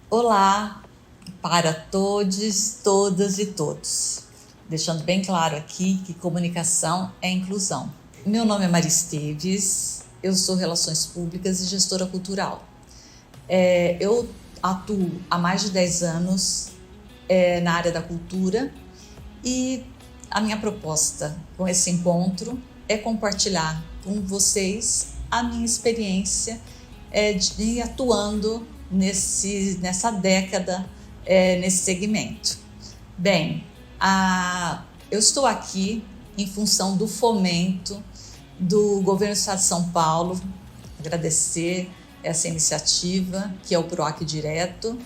Olá para todos, todas e todos. Deixando bem claro aqui que comunicação é inclusão. Meu nome é Maria Esteves, eu sou Relações Públicas e gestora cultural. Eu atuo há mais de 10 anos na área da cultura e a minha proposta com esse encontro é compartilhar com vocês a minha experiência de atuando nessa década nesse segmento. Bem, eu estou aqui em função do fomento do Governo do Estado de São Paulo, agradecer essa iniciativa, que é o PROAC Direto,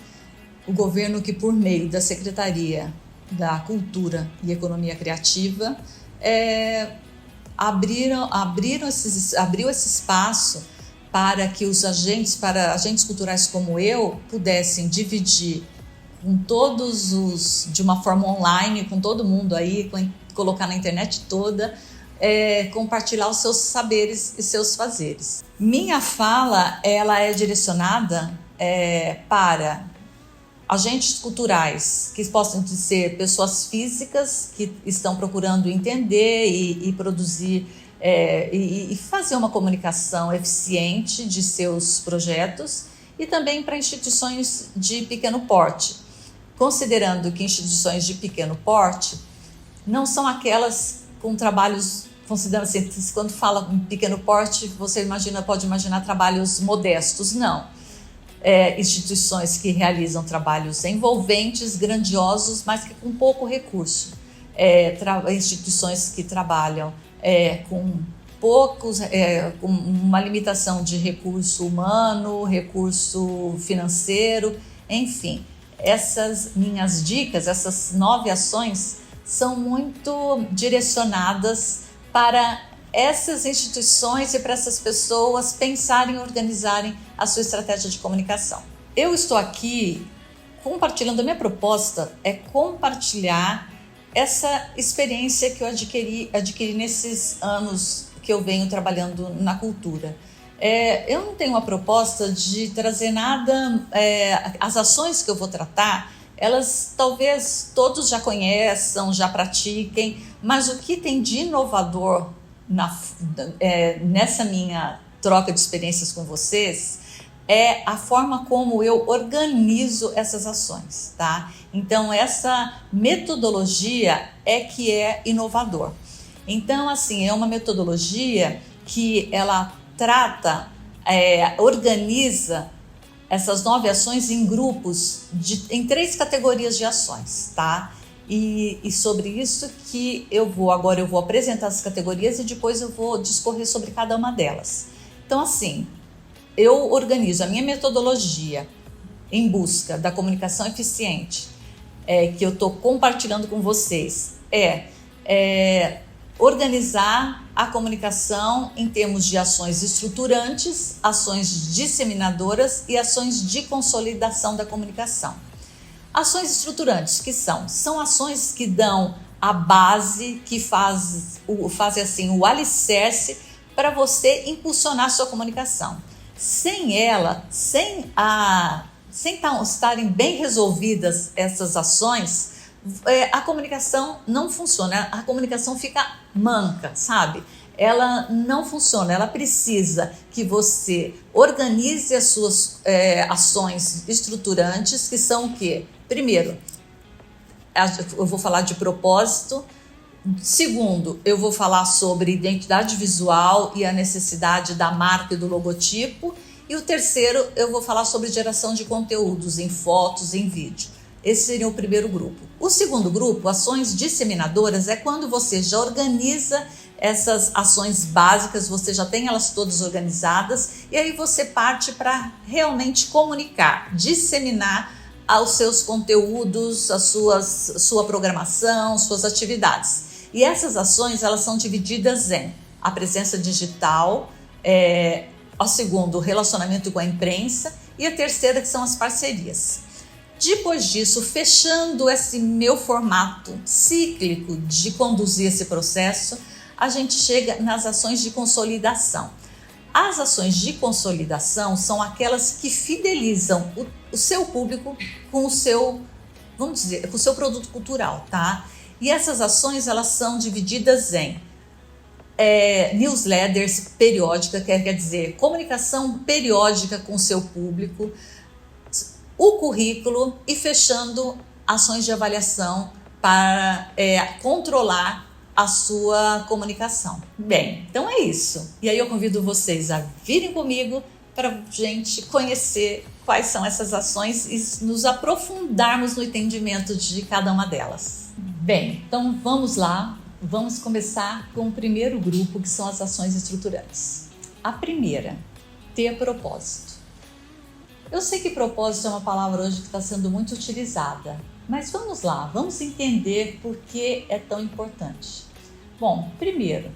o governo que, por meio da Secretaria da Cultura e Economia Criativa, abriu esse espaço para que para agentes culturais como eu, pudessem dividir com de uma forma online, com todo mundo aí, colocar na internet toda, compartilhar os seus saberes e seus fazeres. Minha fala, ela é direcionada para agentes culturais, que possam ser pessoas físicas que estão procurando entender e produzir e fazer uma comunicação eficiente de seus projetos, e também para instituições de pequeno porte, considerando que instituições de pequeno porte não são aquelas com trabalhos, considerando assim, quando fala em pequeno porte, você pode imaginar trabalhos modestos, não. Instituições que realizam trabalhos envolventes, grandiosos, mas que com pouco recurso. Instituições que trabalham com uma limitação de recurso humano, recurso financeiro, enfim. Essas minhas dicas, essas 9 ações, são muito direcionadas para essas instituições e para essas pessoas pensarem e organizarem a sua estratégia de comunicação. Eu estou aqui compartilhando, a minha proposta é compartilhar essa experiência que eu adquiri nesses anos que eu venho trabalhando na cultura. Eu não tenho uma proposta de trazer nada, as ações que eu vou tratar, elas talvez todos já conheçam, já pratiquem, mas o que tem de inovador nessa minha troca de experiências com vocês é a forma como eu organizo essas ações, tá? Então, essa metodologia que é inovador. Então, assim, é uma metodologia que ela organiza essas 9 ações em grupos, em 3 categorias de ações, tá? E sobre isso que eu vou apresentar as categorias e depois eu vou discorrer sobre cada uma delas. Então, assim, eu organizo a minha metodologia em busca da comunicação eficiente, que eu estou compartilhando com vocês, organizar a comunicação em termos de ações estruturantes, ações disseminadoras e ações de consolidação da comunicação. Ações estruturantes, que são ações que dão a base, que fazem assim, o alicerce para você impulsionar sua comunicação. Sem estarem bem resolvidas essas ações, a comunicação não funciona, a comunicação fica manca, sabe? Ela não funciona, ela precisa que você organize as suas ações estruturantes, que são o quê? Primeiro, eu vou falar de propósito. Segundo, eu vou falar sobre identidade visual e a necessidade da marca e do logotipo. E o terceiro, eu vou falar sobre geração de conteúdos em fotos, em vídeo. Esse seria o primeiro grupo. O segundo grupo, ações disseminadoras, é quando você já organiza essas ações básicas, você já tem elas todas organizadas, e aí você parte para realmente comunicar, disseminar aos seus conteúdos, sua programação, suas atividades. E essas ações, elas são divididas em a presença digital, a segundo, o relacionamento com a imprensa, e a terceira, que são as parcerias. Depois disso, fechando esse meu formato cíclico de conduzir esse processo, a gente chega nas ações de consolidação. As ações de consolidação são aquelas que fidelizam o seu público com o seu, vamos dizer, com o seu produto cultural, tá? E essas ações, elas são divididas em newsletters periódica, quer dizer, comunicação periódica com o seu público, o currículo e fechando ações de avaliação para controlar a sua comunicação. Bem, então é isso. E aí eu convido vocês a virem comigo para a gente conhecer quais são essas ações e nos aprofundarmos no entendimento de cada uma delas. Bem, então vamos lá. Vamos começar com o primeiro grupo, que são as ações estruturantes. A primeira, ter propósito. Eu sei que propósito é uma palavra hoje que está sendo muito utilizada, mas vamos lá, vamos entender por que é tão importante. Bom, primeiro,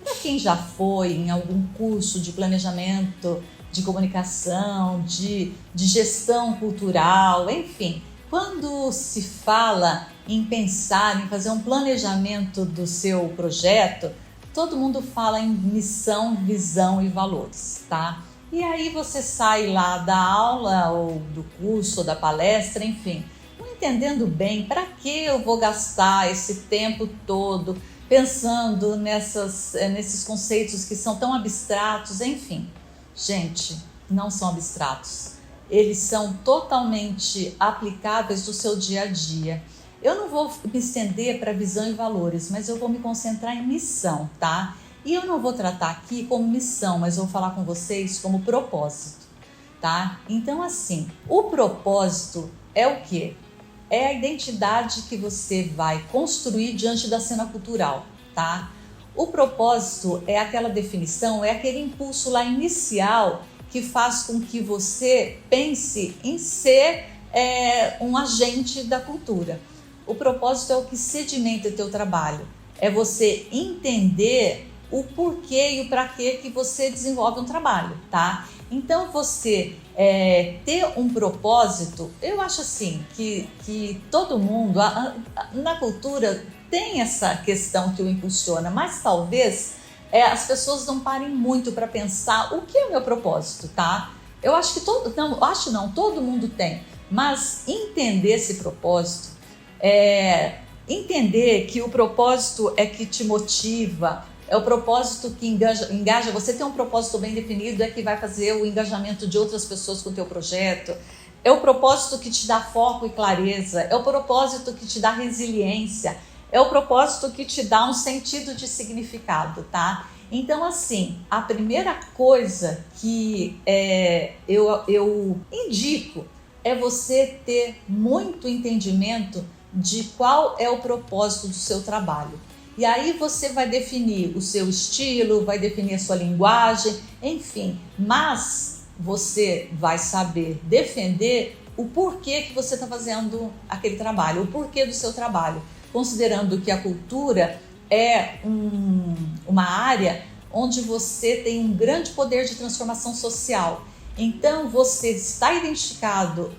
para quem já foi em algum curso de planejamento, de comunicação, de gestão cultural, enfim, quando se fala em pensar, em fazer um planejamento do seu projeto, todo mundo fala em missão, visão e valores, tá? E aí você sai lá da aula ou do curso ou da palestra, enfim, não entendendo bem para que eu vou gastar esse tempo todo pensando nesses conceitos que são tão abstratos, enfim. Gente, não são abstratos. Eles são totalmente aplicáveis no seu dia a dia. Eu não vou me estender para visão e valores, mas eu vou me concentrar em missão, tá? E eu não vou tratar aqui como missão, mas vou falar com vocês como propósito, tá? Então, assim, o propósito é o quê? É a identidade que você vai construir diante da cena cultural, tá? O propósito é aquela definição, é aquele impulso lá inicial que faz com que você pense em ser um agente da cultura. O propósito é o que sedimenta o teu trabalho, é você entender o porquê e o para que você desenvolve um trabalho, tá? Então você ter um propósito, eu acho assim que todo mundo na cultura tem essa questão que o impulsiona, mas talvez as pessoas não parem muito para pensar o que é o meu propósito, tá? Eu acho que todo mundo tem, mas entender esse propósito, entender que o propósito é que te motiva, é o propósito que engaja. Você tem um propósito bem definido, é que vai fazer o engajamento de outras pessoas com o teu projeto, é o propósito que te dá foco e clareza, é o propósito que te dá resiliência, é o propósito que te dá um sentido de significado, tá? Então, assim, a primeira coisa que eu indico é você ter muito entendimento de qual é o propósito do seu trabalho. E aí você vai definir o seu estilo, vai definir a sua linguagem, enfim, mas você vai saber defender o porquê que você está fazendo aquele trabalho, o porquê do seu trabalho, considerando que a cultura é uma área onde você tem um grande poder de transformação social. Então você está identificado,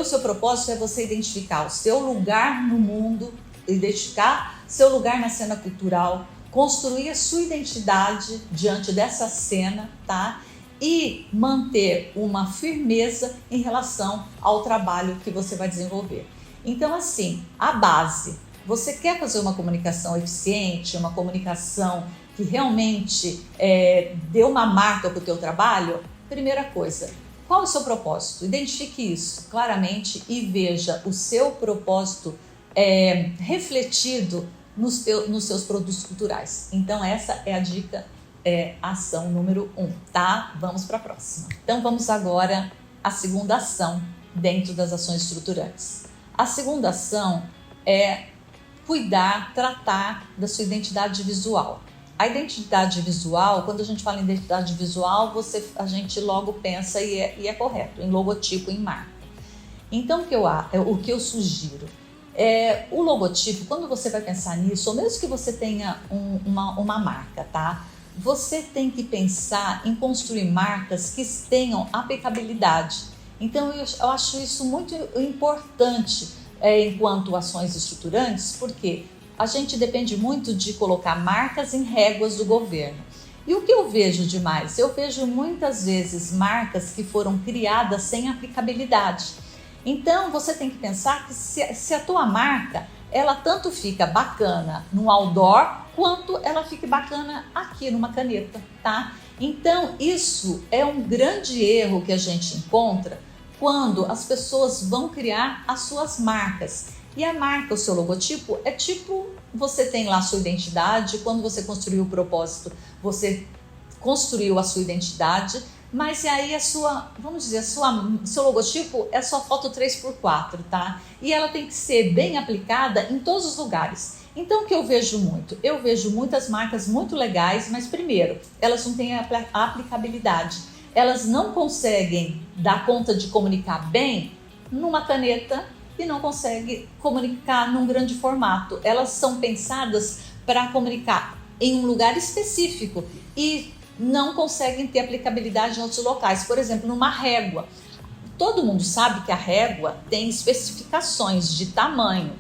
seu propósito é você identificar o seu lugar no mundo, identificar seu lugar na cena cultural, construir a sua identidade diante dessa cena, tá? E manter uma firmeza em relação ao trabalho que você vai desenvolver. Então, assim, a base, você quer fazer uma comunicação eficiente, uma comunicação que realmente dê uma marca para o teu trabalho? Primeira coisa, qual é o seu propósito? Identifique isso claramente e veja o seu propósito refletido nos seus produtos culturais. Então essa é a dica, ação número 1, tá? Vamos para a próxima. Então vamos agora à segunda ação dentro das ações estruturantes. A segunda ação é cuidar, tratar da sua identidade visual. A identidade visual, quando a gente fala em identidade visual, a gente logo pensa, e é correto, em logotipo, em marca. Então o que eu sugiro o logotipo, quando você vai pensar nisso, ou mesmo que você tenha uma marca, tá? Você tem que pensar em construir marcas que tenham aplicabilidade. Então eu acho isso muito importante enquanto ações estruturantes, porque a gente depende muito de colocar marcas em réguas do governo. E o que eu vejo demais? Eu vejo muitas vezes marcas que foram criadas sem aplicabilidade. Então você tem que pensar que se a tua marca, ela tanto fica bacana no outdoor, quanto ela fique bacana aqui numa caneta, tá? Então isso é um grande erro que a gente encontra quando as pessoas vão criar as suas marcas. E a marca, o seu logotipo, é tipo, você tem lá a sua identidade, quando você construiu o propósito, você construiu a sua identidade, mas aí vamos dizer, seu logotipo é sua foto 3x4, tá? E ela tem que ser bem aplicada em todos os lugares. Então o que eu vejo muito? Eu vejo muitas marcas muito legais, mas primeiro, elas não têm a aplicabilidade. Elas não conseguem dar conta de comunicar bem numa caneta e não conseguem comunicar num grande formato. Elas são pensadas para comunicar em um lugar específico e não conseguem ter aplicabilidade em outros locais. Por exemplo, numa régua. Todo mundo sabe que a régua tem especificações de tamanho.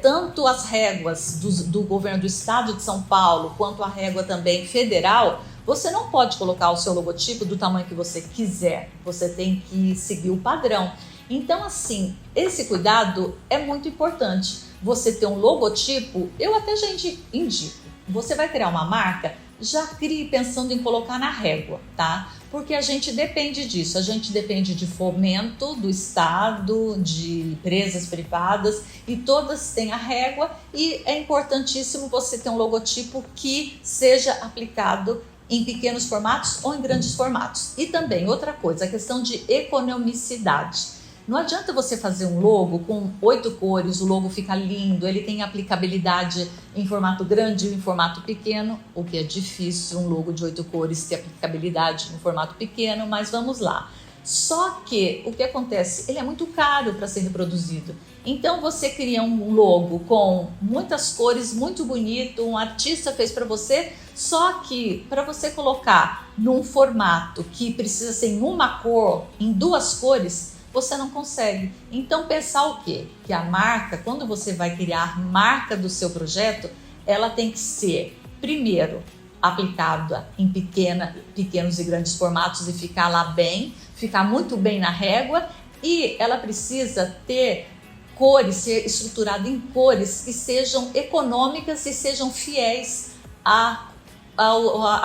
Tanto as réguas do governo do estado de São Paulo, quanto a régua também federal, você não pode colocar o seu logotipo do tamanho que você quiser. Você tem que seguir o padrão. Então, assim, esse cuidado é muito importante. Você ter um logotipo, eu até já indico. Você vai criar uma marca, já crie pensando em colocar na régua, tá? Porque a gente depende disso, a gente depende de fomento do Estado, de empresas privadas, e todas têm a régua, e é importantíssimo você ter um logotipo que seja aplicado em pequenos formatos ou em grandes formatos. E também, outra coisa, a questão de economicidade. Não adianta você fazer um logo com 8 cores, o logo fica lindo, ele tem aplicabilidade em formato grande e em formato pequeno, o que é difícil, um logo de 8 cores ter aplicabilidade no formato pequeno, mas vamos lá. Só que o que acontece? Ele é muito caro para ser reproduzido. Então você cria um logo com muitas cores, muito bonito, um artista fez para você, só que para você colocar num formato que precisa ser em uma cor, em 2 cores, você não consegue. Então pensar o quê? Que a marca, quando você vai criar a marca do seu projeto, ela tem que ser, primeiro, aplicada em pequenos e grandes formatos e ficar lá bem, ficar muito bem na régua, e ela precisa ter cores, ser estruturada em cores que sejam econômicas e sejam fiéis à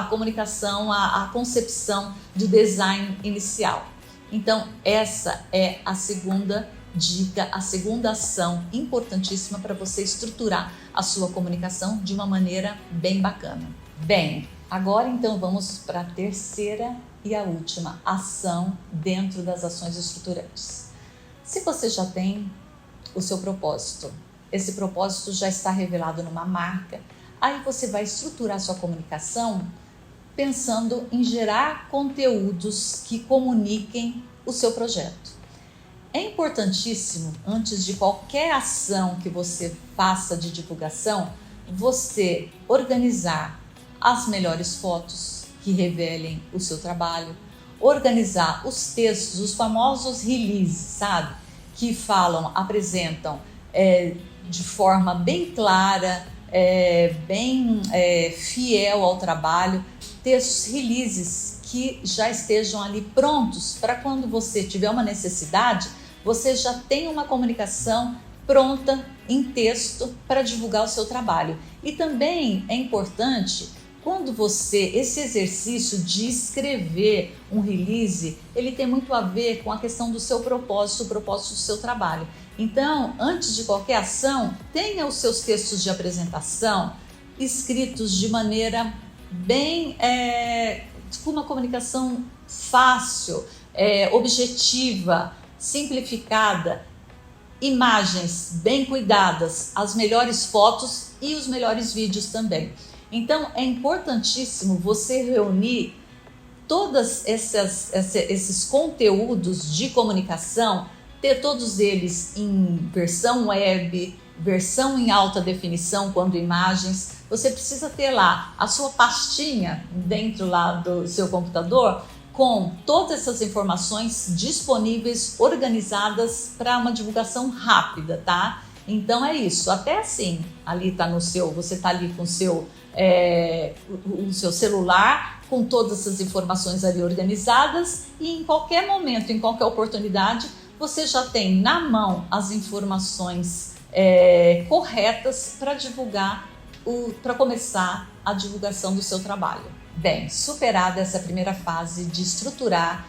comunicação, à concepção de design inicial. Então, essa é a segunda dica, a segunda ação importantíssima para você estruturar a sua comunicação de uma maneira bem bacana. Bem, agora então vamos para a terceira e a última ação dentro das ações estruturantes. Se você já tem o seu propósito, esse propósito já está revelado numa marca, aí você vai estruturar a sua comunicação pensando em gerar conteúdos que comuniquem o seu projeto. É importantíssimo, antes de qualquer ação que você faça de divulgação, você organizar as melhores fotos que revelem o seu trabalho, organizar os textos, os famosos releases, sabe? Que apresentam de forma bem clara, bem fiel ao trabalho, textos releases que já estejam ali prontos para quando você tiver uma necessidade, você já tem uma comunicação pronta em texto para divulgar o seu trabalho. E também é importante quando esse exercício de escrever um release, ele tem muito a ver com a questão do seu propósito, o propósito do seu trabalho. Então, antes de qualquer ação, tenha os seus textos de apresentação escritos de maneira bem, com uma comunicação fácil, objetiva, simplificada, imagens bem cuidadas, as melhores fotos e os melhores vídeos também. Então é importantíssimo você reunir todos esses conteúdos de comunicação, ter todos eles em versão web, versão em alta definição, quando imagens. Você precisa ter lá a sua pastinha dentro lá do seu computador com todas essas informações disponíveis, organizadas para uma divulgação rápida, tá? Então é isso, até assim, ali tá no seu, você está ali com o seu celular, com todas essas informações ali organizadas, e em qualquer momento, em qualquer oportunidade, você já tem na mão as informações corretas para divulgar, para começar a divulgação do seu trabalho. Bem, superada essa primeira fase de estruturar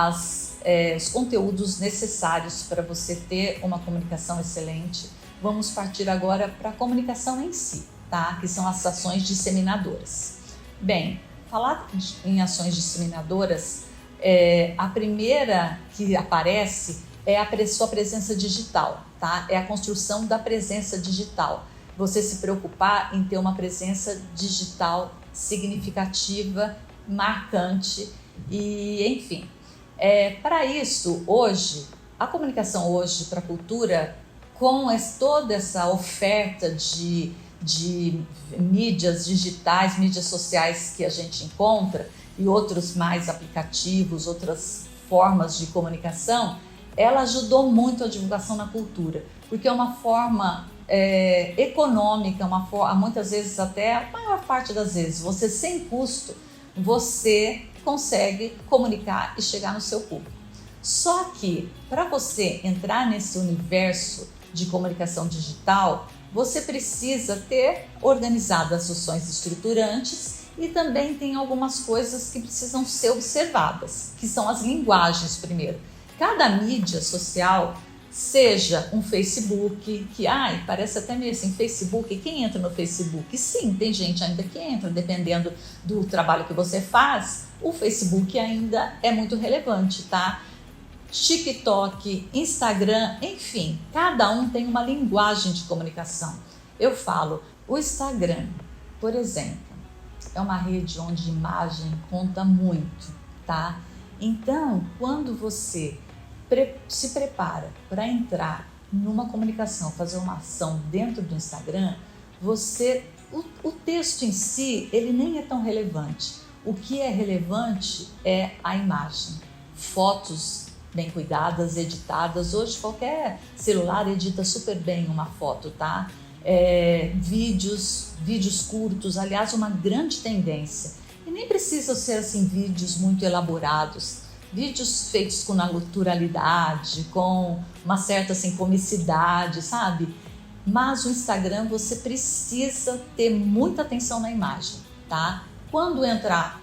os conteúdos necessários para você ter uma comunicação excelente, vamos partir agora para a comunicação em si, tá? Que são as ações disseminadoras. Bem, falar em ações disseminadoras, a primeira que aparece é a sua presença digital, tá? É a construção da presença digital. Você se preocupar em ter uma presença digital significativa, marcante e, enfim. Para isso, hoje, a comunicação hoje para a cultura, com toda essa oferta de mídias digitais, mídias sociais que a gente encontra e outros mais aplicativos, outras formas de comunicação, ela ajudou muito a divulgação na cultura, porque é uma forma econômica, muitas vezes até a maior parte das vezes, você sem custo, você consegue comunicar e chegar no seu público. Só que para você entrar nesse universo de comunicação digital, você precisa ter organizado as ações estruturantes e também tem algumas coisas que precisam ser observadas, que são as linguagens primeiro. Cada mídia social, seja um Facebook, que parece até meio assim, Facebook, quem entra no Facebook? Sim, tem gente ainda que entra, dependendo do trabalho que você faz, o Facebook ainda é muito relevante, tá? TikTok, Instagram, enfim, cada um tem uma linguagem de comunicação. Eu falo, o Instagram, por exemplo, é uma rede onde imagem conta muito, tá? Então, quando você se prepara para entrar numa comunicação, fazer uma ação dentro do Instagram, o texto em si, ele nem é tão relevante. O que é relevante é a imagem. Fotos bem cuidadas, editadas. Hoje qualquer celular edita super bem uma foto, tá? Vídeos curtos, aliás, uma grande tendência. E nem precisam ser assim vídeos muito elaborados. Vídeos feitos com naturalidade, com uma certa assim, comicidade, sabe? Mas o Instagram você precisa ter muita atenção na imagem, tá? Quando entrar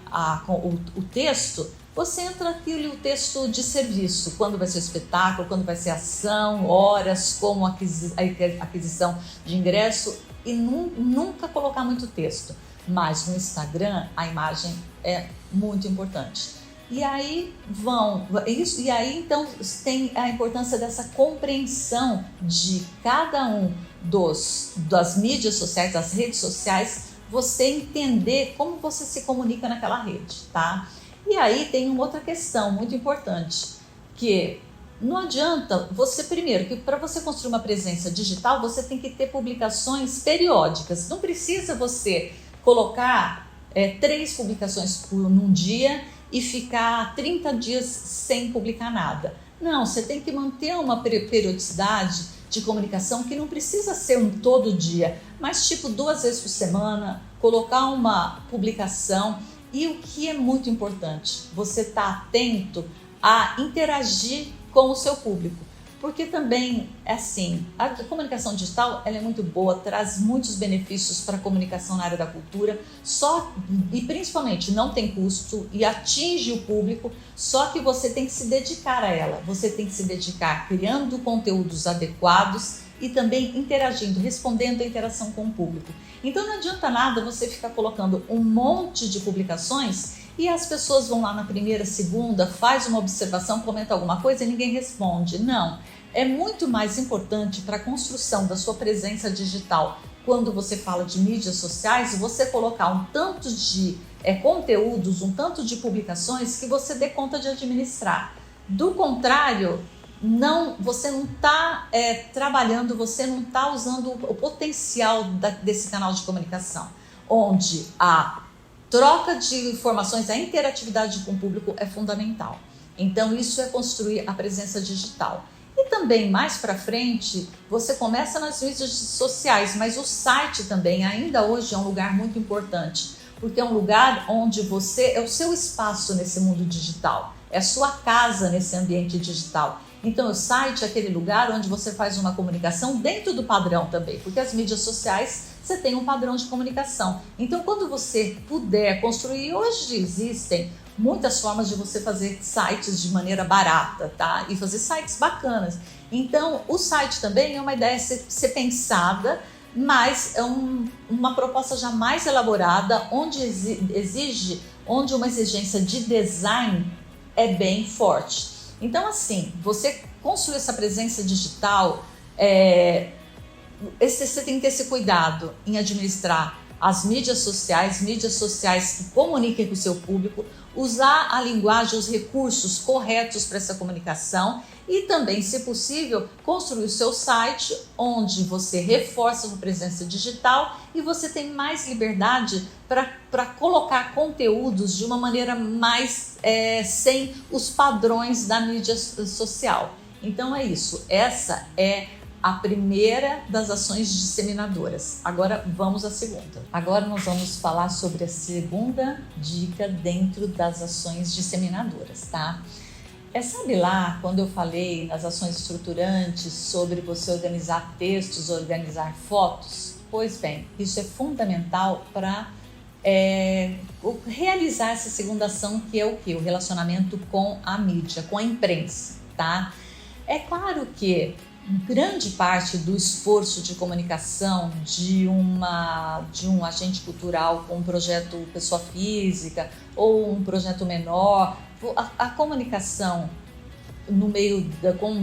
o texto, você entra o texto de serviço, quando vai ser espetáculo, quando vai ser ação, horas, como aquisição de ingresso e nunca colocar muito texto. Mas no Instagram a imagem é muito importante. E aí então tem a importância dessa compreensão de cada um das mídias sociais, das redes sociais, você entender como você se comunica naquela rede, tá? E aí tem uma outra questão muito importante, que não adianta primeiro, que para você construir uma presença digital, você tem que ter publicações periódicas. Não precisa você colocar 3 publicações num dia e ficar 30 dias sem publicar nada. Não, você tem que manter uma periodicidade de comunicação que não precisa ser todo dia, mas tipo 2 vezes por semana, colocar uma publicação. E o que é muito importante, você está atento a interagir com o seu público. Porque também, assim, a comunicação digital ela é muito boa, traz muitos benefícios para a comunicação na área da cultura, e principalmente não tem custo e atinge o público, só que você tem que se dedicar a ela. Você tem que se dedicar criando conteúdos adequados e também interagindo, respondendo à interação com o público. Então não adianta nada você ficar colocando um monte de publicações e as pessoas vão lá na primeira, segunda, faz uma observação, comenta alguma coisa e ninguém responde. Não, é muito mais importante para a construção da sua presença digital, quando você fala de mídias sociais, você colocar um tanto de conteúdos, um tanto de publicações que você dê conta de administrar. Do contrário, você não está trabalhando, você não está usando o potencial desse canal de comunicação, onde a troca de informações, a interatividade com o público é fundamental. Então, isso é construir a presença digital. E também mais para frente você começa nas mídias sociais, mas o site também ainda hoje é um lugar muito importante, porque é um lugar onde você é o seu espaço nesse mundo digital, é a sua casa nesse ambiente digital. Então o site é aquele lugar onde você faz uma comunicação dentro do padrão também, porque as mídias sociais você tem um padrão de comunicação. Então quando você puder construir, hoje existem muitas formas de você fazer sites de maneira barata, tá? E fazer sites bacanas. Então o site também é uma ideia a ser pensada, mas é uma proposta já mais elaborada, onde onde uma exigência de design é bem forte. Então, assim, você construir essa presença digital, você tem que ter esse cuidado em administrar as mídias sociais que comuniquem com o seu público, usar a linguagem, os recursos corretos para essa comunicação e também, se possível, construir o seu site onde você reforça a sua presença digital e você tem mais liberdade para colocar conteúdos de uma maneira mais sem os padrões da mídia social. Então é isso, essa é a primeira das ações disseminadoras. Agora vamos à segunda. Agora nós vamos falar sobre a segunda dica dentro das ações disseminadoras, tá? Sabe lá quando eu falei nas ações estruturantes sobre você organizar textos, organizar fotos? Pois bem, isso é fundamental para realizar essa segunda ação, que é o quê? O relacionamento com a mídia, com a imprensa, tá? É claro que grande parte do esforço de comunicação de um agente cultural com um projeto pessoa física ou um projeto menor, a comunicação no meio com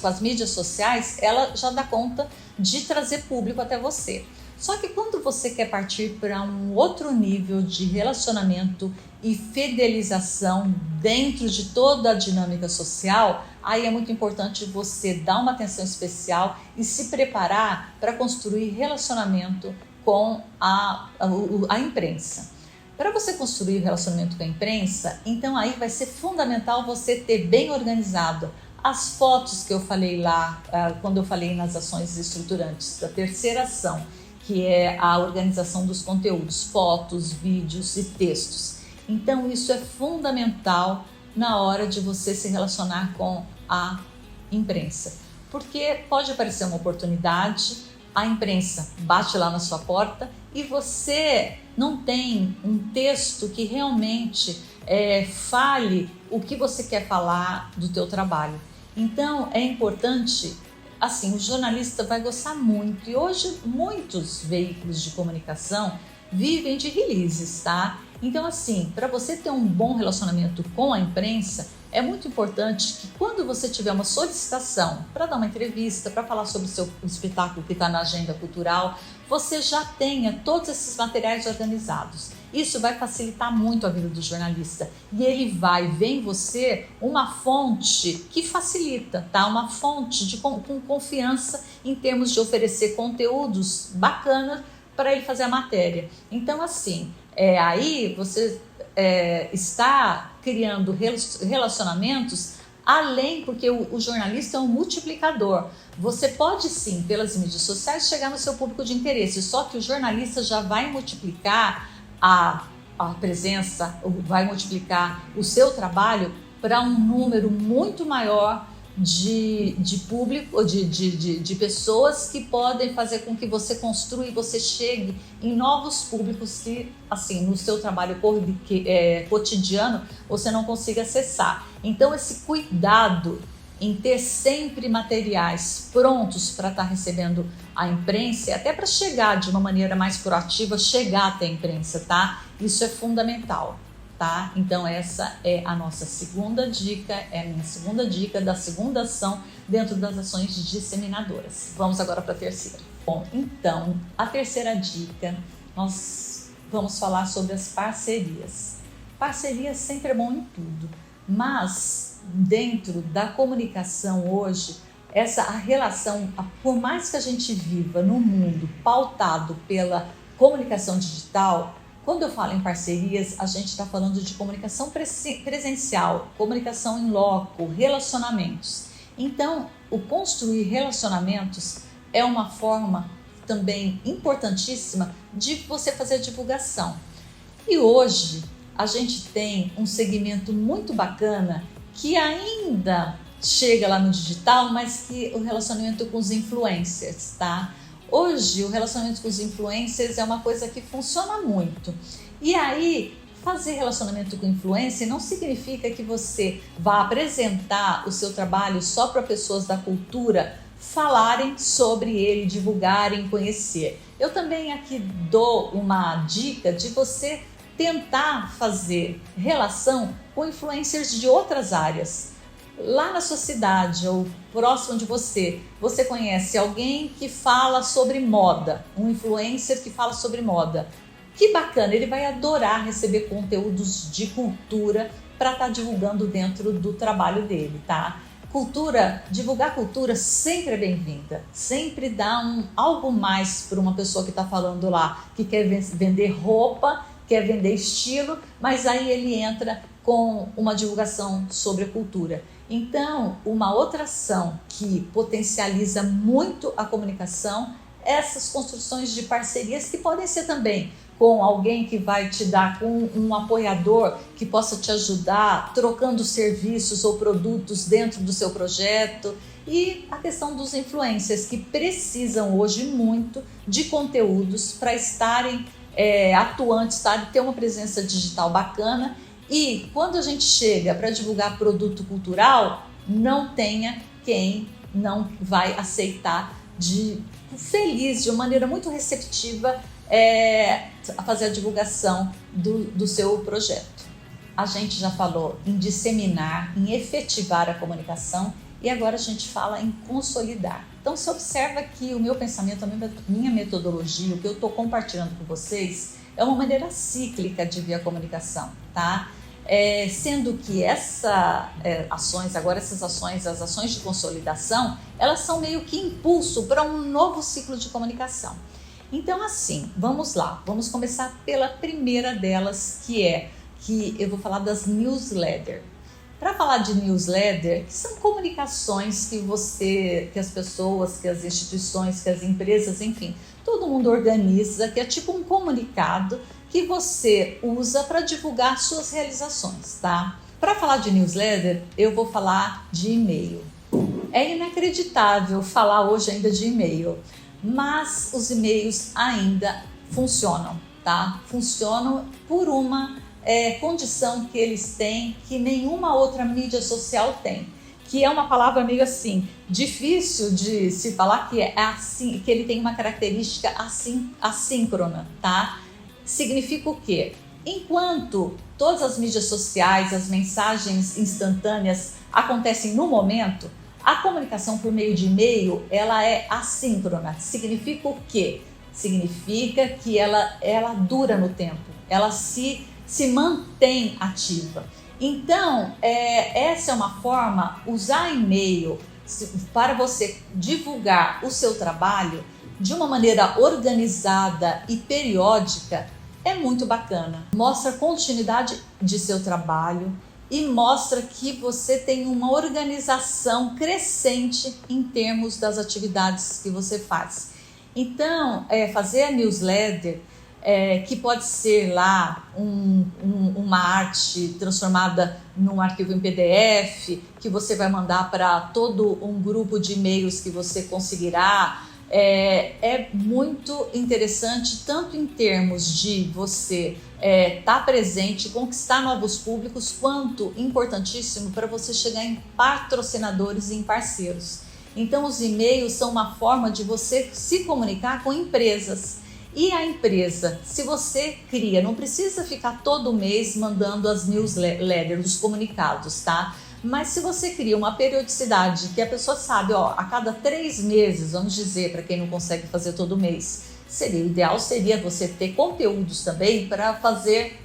as mídias sociais, ela já dá conta de trazer público até você. Só que quando você quer partir para um outro nível de relacionamento e fidelização dentro de toda a dinâmica social, aí é muito importante você dar uma atenção especial e se preparar para construir relacionamento com a imprensa. Para você construir relacionamento com a imprensa, então aí vai ser fundamental você ter bem organizado as fotos que eu falei lá, quando eu falei nas ações estruturantes, da terceira ação, que é a organização dos conteúdos, fotos, vídeos e textos. Então isso é fundamental na hora de você se relacionar com a imprensa, porque pode aparecer uma oportunidade, a imprensa bate lá na sua porta e você não tem um texto que realmente fale o que você quer falar do teu trabalho. Então é importante, assim, o jornalista vai gostar muito, e hoje muitos veículos de comunicação vivem de releases, tá? Então, assim, para você ter um bom relacionamento com a imprensa, é muito importante que quando você tiver uma solicitação para dar uma entrevista, para falar sobre o seu espetáculo que está na agenda cultural, você já tenha todos esses materiais organizados. Isso vai facilitar muito a vida do jornalista e ele vai ver em você uma fonte que facilita, tá? Uma fonte com confiança em termos de oferecer conteúdos bacanas para ele fazer a matéria. Então, assim, aí você está criando relacionamentos além, porque o jornalista é um multiplicador. Você pode sim, pelas mídias sociais, chegar no seu público de interesse, só que o jornalista já vai multiplicar a presença, vai multiplicar o seu trabalho para um número muito maior de público, de pessoas que podem fazer com que você construa e você chegue em novos públicos que, assim, no seu trabalho cotidiano você não consiga acessar. Então, esse cuidado em ter sempre materiais prontos para estar recebendo a imprensa, até para chegar de uma maneira mais proativa, chegar até a imprensa, tá? Isso é fundamental. Tá? Então essa é a nossa segunda dica, é a minha segunda dica da segunda ação dentro das ações disseminadoras. Vamos agora para a terceira. Bom, então a terceira dica, nós vamos falar sobre as parcerias. Parceria sempre é bom em tudo, mas dentro da comunicação hoje, a relação, por mais que a gente viva num mundo pautado pela comunicação digital, quando eu falo em parcerias, a gente está falando de comunicação presencial, comunicação em loco, relacionamentos. Então, o construir relacionamentos é uma forma também importantíssima de você fazer a divulgação. E hoje a gente tem um segmento muito bacana que ainda chega lá no digital, mas que o relacionamento com os influencers, tá? Hoje o relacionamento com os influencers é uma coisa que funciona muito. E aí, fazer relacionamento com influencer não significa que você vá apresentar o seu trabalho só para pessoas da cultura falarem sobre ele, divulgarem, conhecer. Eu também aqui dou uma dica de você tentar fazer relação com influencers de outras áreas. Lá na sua cidade ou próximo de você, você conhece alguém que fala sobre moda, um influencer que fala sobre moda. Que bacana, ele vai adorar receber conteúdos de cultura para estar divulgando dentro do trabalho dele, tá? Cultura, divulgar cultura sempre é bem-vinda, sempre dá algo mais para uma pessoa que está falando lá, que quer vender roupa, quer vender estilo, mas aí ele entra com uma divulgação sobre a cultura. Então, uma outra ação que potencializa muito a comunicação é essas construções de parcerias que podem ser também com alguém que vai te dar, com um apoiador que possa te ajudar, trocando serviços ou produtos dentro do seu projeto. E a questão dos influencers que precisam hoje muito de conteúdos para estarem atuantes, tá? Ter uma presença digital bacana. E quando a gente chega para divulgar produto cultural, não tenha quem não vai aceitar feliz, de uma maneira muito receptiva, a fazer a divulgação do seu projeto. A gente já falou em disseminar, em efetivar a comunicação e agora a gente fala em consolidar. Então você observa que o meu pensamento, a minha metodologia, o que eu estou compartilhando com vocês é uma maneira cíclica de ver a comunicação, tá? Sendo que essas ações, as ações de consolidação, elas são meio que impulso para um novo ciclo de comunicação. Então assim, vamos lá, vamos começar pela primeira delas, que eu vou falar das newsletters. Para falar de newsletter, que são comunicações que as pessoas, que as instituições, que as empresas, enfim, todo mundo organiza, que é tipo um comunicado que você usa para divulgar suas realizações, tá? Para falar de newsletter, eu vou falar de e-mail. É inacreditável falar hoje ainda de e-mail, mas os e-mails ainda funcionam, tá? Funcionam por uma condição que eles têm que nenhuma outra mídia social tem, que é uma palavra meio assim, difícil de se falar, que é assim, que ele tem uma característica assíncrona, tá? Significa o quê? Enquanto todas as mídias sociais, as mensagens instantâneas acontecem no momento, a comunicação por meio de e-mail, ela é assíncrona. Significa o quê? Significa que ela dura no tempo, ela se mantém ativa. Então, essa é uma forma, usar e-mail para você divulgar o seu trabalho de uma maneira organizada e periódica é muito bacana. Mostra a continuidade de seu trabalho e mostra que você tem uma organização crescente em termos das atividades que você faz. Então, fazer a newsletter, que pode ser lá uma arte transformada num arquivo em PDF, que você vai mandar para todo um grupo de e-mails que você conseguirá, é muito interessante, tanto em termos de você estar presente, conquistar novos públicos, quanto importantíssimo para você chegar em patrocinadores e em parceiros. Então os e-mails são uma forma de você se comunicar com empresas. E a empresa, se você cria, não precisa ficar todo mês mandando as newsletters, os comunicados, tá? Mas se você cria uma periodicidade que a pessoa sabe, a cada 3 meses, vamos dizer, para quem não consegue fazer todo mês, o ideal seria você ter conteúdos também para fazer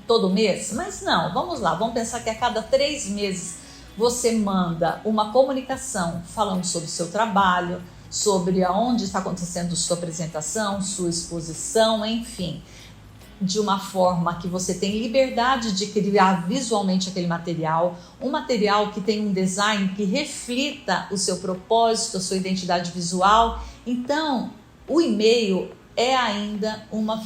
todo mês. Mas não, vamos lá, vamos pensar que a cada 3 meses você manda uma comunicação falando sobre o seu trabalho, sobre aonde está acontecendo sua apresentação, sua exposição, enfim. de uma forma que você tem liberdade de criar visualmente aquele material, um material que tem um design que reflita o seu propósito, a sua identidade visual. Então, o e-mail é ainda uma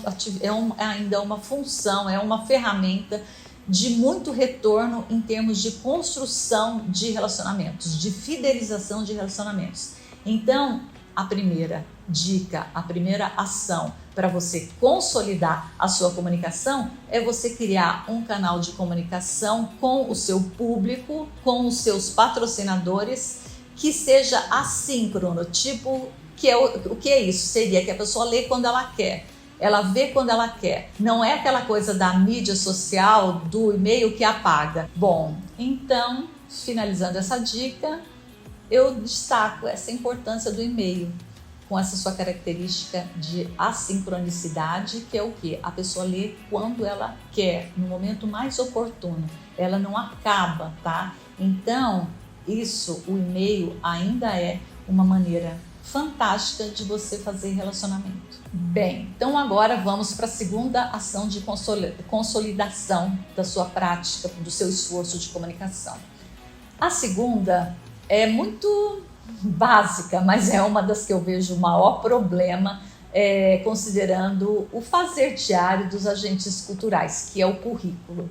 função, é uma ferramenta de muito retorno em termos de construção de relacionamentos, de fidelização de relacionamentos. Então, a primeira dica, a primeira ação para você consolidar a sua comunicação é você criar um canal de comunicação com o seu público, com os seus patrocinadores, que seja assíncrono, tipo, o que é isso? Seria que a pessoa lê quando ela quer, ela vê quando ela quer. Não é aquela coisa da mídia social, do e-mail que apaga. Bom, então, finalizando essa dica, eu destaco essa importância do e-mail, com essa sua característica de assincronicidade, que é o quê? A pessoa lê quando ela quer, no momento mais oportuno. Ela não acaba, tá? Então, o e-mail ainda é uma maneira fantástica de você fazer relacionamento. Bem, então agora vamos para a segunda ação de consolidação da sua prática, do seu esforço de comunicação. A segunda é muito básica, mas é uma das que eu vejo o maior problema, considerando o fazer diário dos agentes culturais, que é o currículo.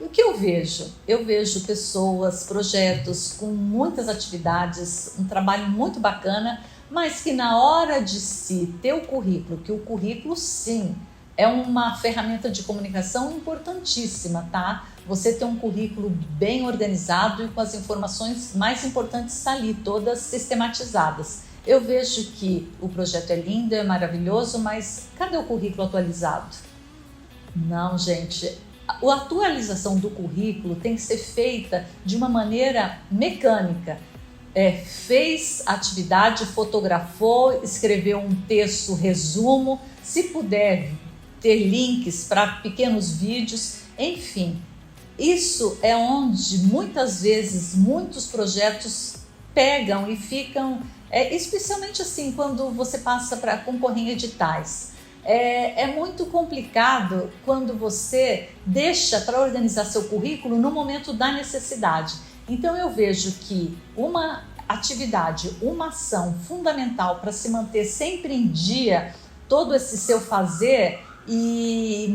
O que eu vejo? Eu vejo pessoas, projetos com muitas atividades, um trabalho muito bacana, mas que na hora de se ter o currículo, que o currículo sim é uma ferramenta de comunicação importantíssima, tá? Você ter um currículo bem organizado e com as informações mais importantes ali, todas sistematizadas. Eu vejo que o projeto é lindo, é maravilhoso, mas cadê o currículo atualizado? Não, gente. A atualização do currículo tem que ser feita de uma maneira mecânica. Fez atividade, fotografou, escreveu um texto, resumo, se puder ter links para pequenos vídeos, enfim. Isso é onde muitas vezes muitos projetos pegam e ficam, especialmente assim quando você passa para concorrer em editais. É muito complicado quando você deixa para organizar seu currículo no momento da necessidade. Então eu vejo que uma atividade, uma ação fundamental para se manter sempre em dia todo esse seu fazer e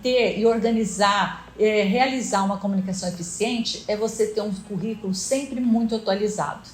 ter e organizar, realizar uma comunicação eficiente é você ter um currículo sempre muito atualizado.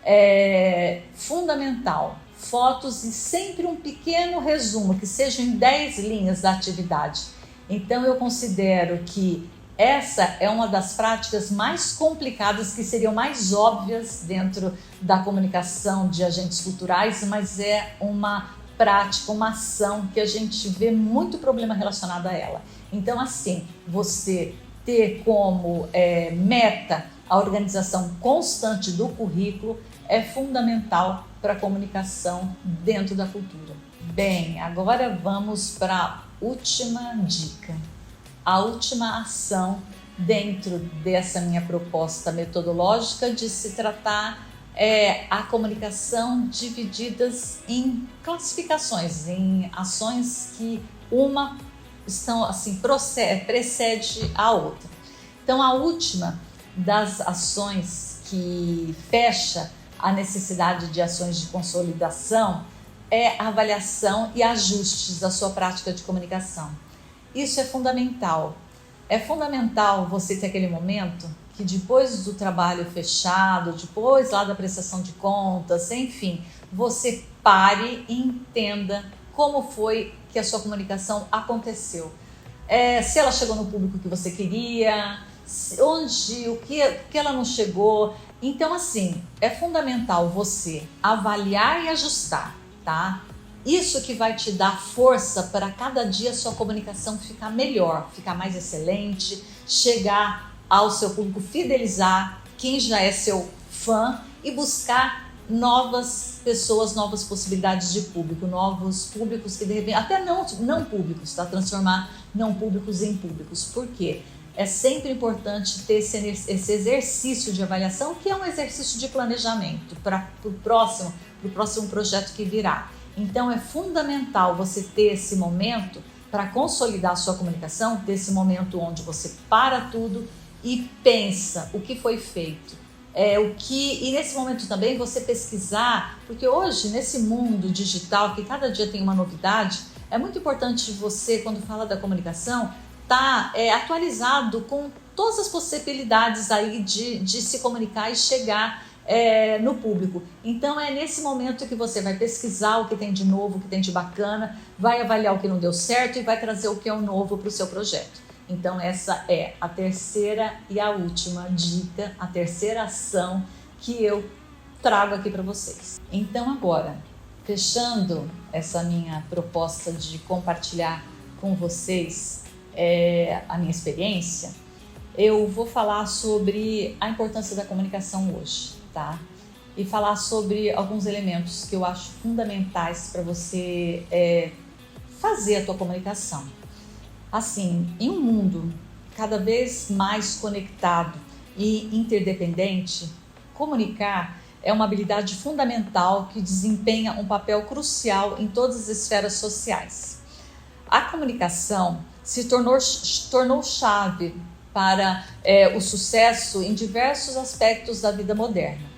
É fundamental. Fotos e sempre um pequeno resumo, que seja em 10 linhas da atividade. Então eu considero que essa é uma das práticas mais complicadas, que seriam mais óbvias dentro da comunicação de agentes culturais, mas é uma prática, uma ação que a gente vê muito problema relacionado a ela. Então assim, você ter como meta a organização constante do currículo é fundamental para a comunicação dentro da cultura. Bem, agora vamos para a última dica. A última ação dentro dessa minha proposta metodológica de se tratar a comunicação divididas em classificações, em ações que uma estão assim precede a outra. Então a última das ações que fecha a necessidade de ações de consolidação é a avaliação e ajustes da sua prática de comunicação. Isso é fundamental. É fundamental você ter aquele momento que depois do trabalho fechado, depois lá da prestação de contas, enfim, você pare e entenda como foi que a sua comunicação aconteceu. Se ela chegou no público que você queria, o que ela não chegou. Então, assim, é fundamental você avaliar e ajustar, tá? Isso que vai te dar força para cada dia a sua comunicação ficar melhor, ficar mais excelente, chegar ao seu público, fidelizar quem já é seu fã e buscar novas pessoas, novas possibilidades de público, novos públicos que de repente, até não públicos, tá? Transformar não públicos em públicos. Por quê? É sempre importante ter esse exercício de avaliação, que é um exercício de planejamento para o próximo projeto que virá. Então é fundamental você ter esse momento para consolidar a sua comunicação, desse momento onde você para tudo e pensa o que foi feito. E nesse momento também você pesquisar, porque hoje nesse mundo digital que cada dia tem uma novidade, é muito importante você, quando fala da comunicação, estar atualizado com todas as possibilidades aí de se comunicar e chegar no público. Então é nesse momento que você vai pesquisar o que tem de novo, o que tem de bacana, vai avaliar o que não deu certo e vai trazer o que é o novo para o seu projeto. Então essa é a terceira e a última dica, a terceira ação que eu trago aqui para vocês. Então agora, fechando essa minha proposta de compartilhar com vocês a minha experiência, eu vou falar sobre a importância da comunicação hoje, tá? E falar sobre alguns elementos que eu acho fundamentais para você fazer a tua comunicação. Assim, em um mundo cada vez mais conectado e interdependente, comunicar é uma habilidade fundamental que desempenha um papel crucial em todas as esferas sociais. A comunicação se tornou chave para o sucesso em diversos aspectos da vida moderna.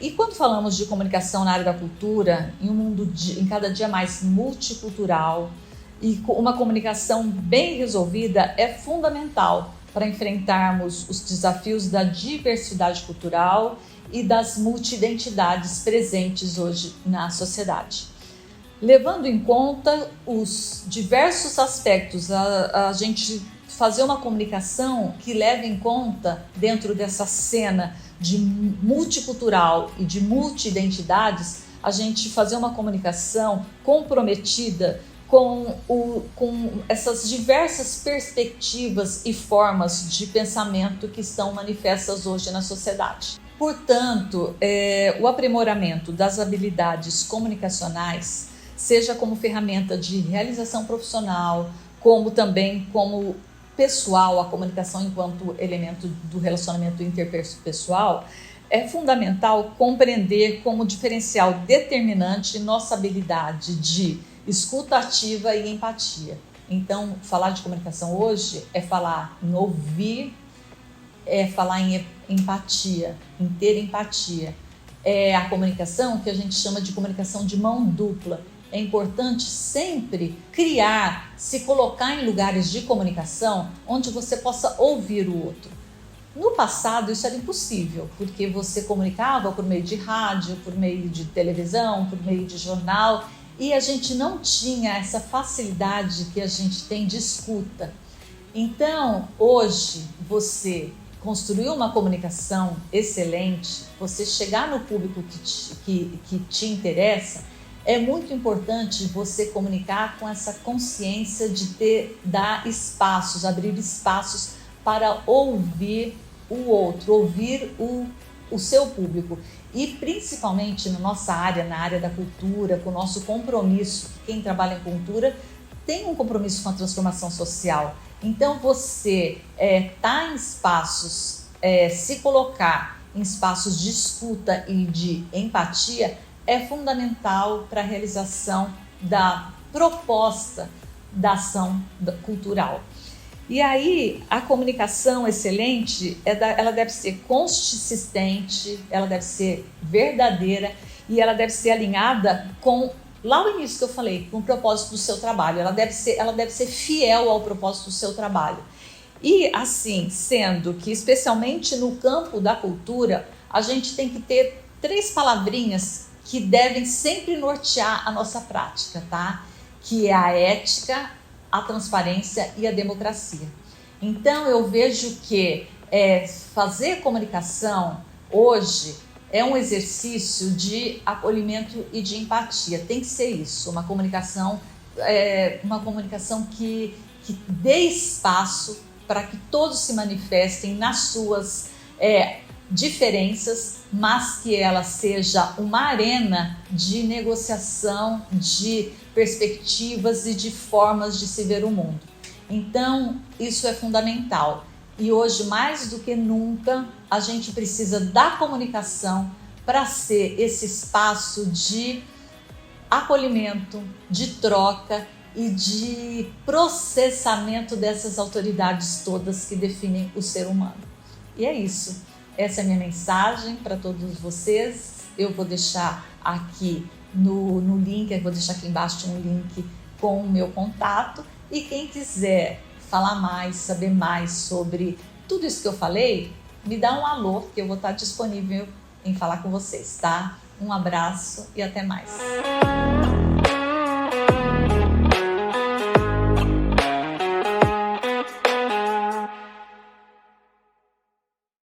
E quando falamos de comunicação na área da cultura, em um mundo em cada dia mais multicultural, e uma comunicação bem resolvida é fundamental para enfrentarmos os desafios da diversidade cultural e das multidentidades presentes hoje na sociedade. Levando em conta os diversos aspectos, a gente fazer uma comunicação que leve em conta, dentro dessa cena de multicultural e de multidentidades, a gente fazer uma comunicação comprometida com essas diversas perspectivas e formas de pensamento que estão manifestas hoje na sociedade. Portanto, o aprimoramento das habilidades comunicacionais, seja como ferramenta de realização profissional, como também como pessoal, a comunicação enquanto elemento do relacionamento interpessoal, é fundamental compreender como diferencial determinante nossa habilidade de escuta ativa e empatia. Então, falar de comunicação hoje é falar em ouvir, é falar em empatia, em ter empatia. É a comunicação que a gente chama de comunicação de mão dupla. É importante sempre se colocar em lugares de comunicação onde você possa ouvir o outro. No passado isso era impossível, porque você comunicava por meio de rádio, por meio de televisão, por meio de jornal, e a gente não tinha essa facilidade que a gente tem de escuta. Então, hoje, você construir uma comunicação excelente, você chegar no público que te interessa, é muito importante você comunicar com essa consciência de dar espaços, abrir espaços para ouvir o outro, ouvir o seu público. E principalmente na nossa área, na área da cultura, com o nosso compromisso, quem trabalha em cultura tem um compromisso com a transformação social. Então você tá em espaços, se colocar em espaços de escuta e de empatia é fundamental para a realização da proposta da ação cultural. E aí, a comunicação excelente, ela deve ser consistente, ela deve ser verdadeira e ela deve ser alinhada com, lá no início que eu falei, com o propósito do seu trabalho. Ela deve ser fiel ao propósito do seu trabalho. E assim, sendo que, especialmente no campo da cultura, a gente tem que ter 3 palavrinhas que devem sempre nortear a nossa prática, tá? Que é a ética, a transparência e a democracia. Então eu vejo que fazer comunicação hoje é um exercício de acolhimento e de empatia. Tem que ser isso, uma comunicação que dê espaço para que todos se manifestem nas suas diferenças, mas que ela seja uma arena de negociação, de perspectivas e de formas de se ver o mundo. Então, isso é fundamental. E hoje, mais do que nunca, a gente precisa da comunicação para ser esse espaço de acolhimento, de troca e de processamento dessas autoridades todas que definem o ser humano. E é isso. Essa é a minha mensagem para todos vocês. Eu vou deixar aqui no link, eu vou deixar aqui embaixo um link com o meu contato. E quem quiser falar mais, saber mais sobre tudo isso que eu falei, me dá um alô, que eu vou estar disponível em falar com vocês, tá? Um abraço e até mais.